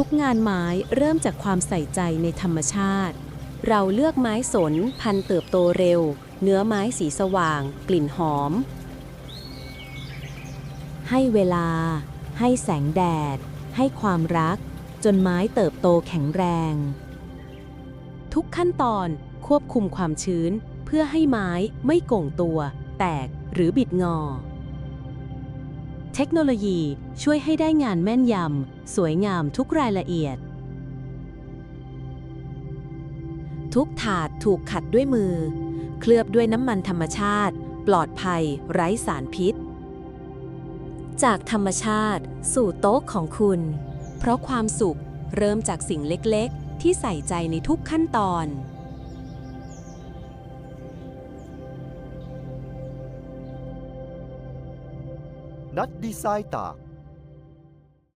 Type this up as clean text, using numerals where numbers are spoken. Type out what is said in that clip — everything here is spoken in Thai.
ทุกงานไม้เริ่มจากความใส่ใจในธรรมชาติเราเลือกไม้สนพันธุ์เติบโตเร็วเนื้อไม้สีสว่างกลิ่นหอมให้เวลาให้แสงแดดให้ความรักจนไม้เติบโตแข็งแรงทุกขั้นตอนควบคุมความชื้นเพื่อให้ไม้ไม่โก่งตัวแตกหรือบิดงอเทคโนโลยีช่วยให้ได้งานแม่นยำสวยงามทุกรายละเอียดทุกถาดถูกขัดด้วยมือเคลือบด้วยน้ำมันธรรมชาติปลอดภัยไร้สารพิษจากธรรมชาติสู่โต๊ะของคุณเพราะความสุขเริ่มจากสิ่งเล็กๆที่ใส่ใจในทุกขั้นตอน นัดดีไซน์ตาก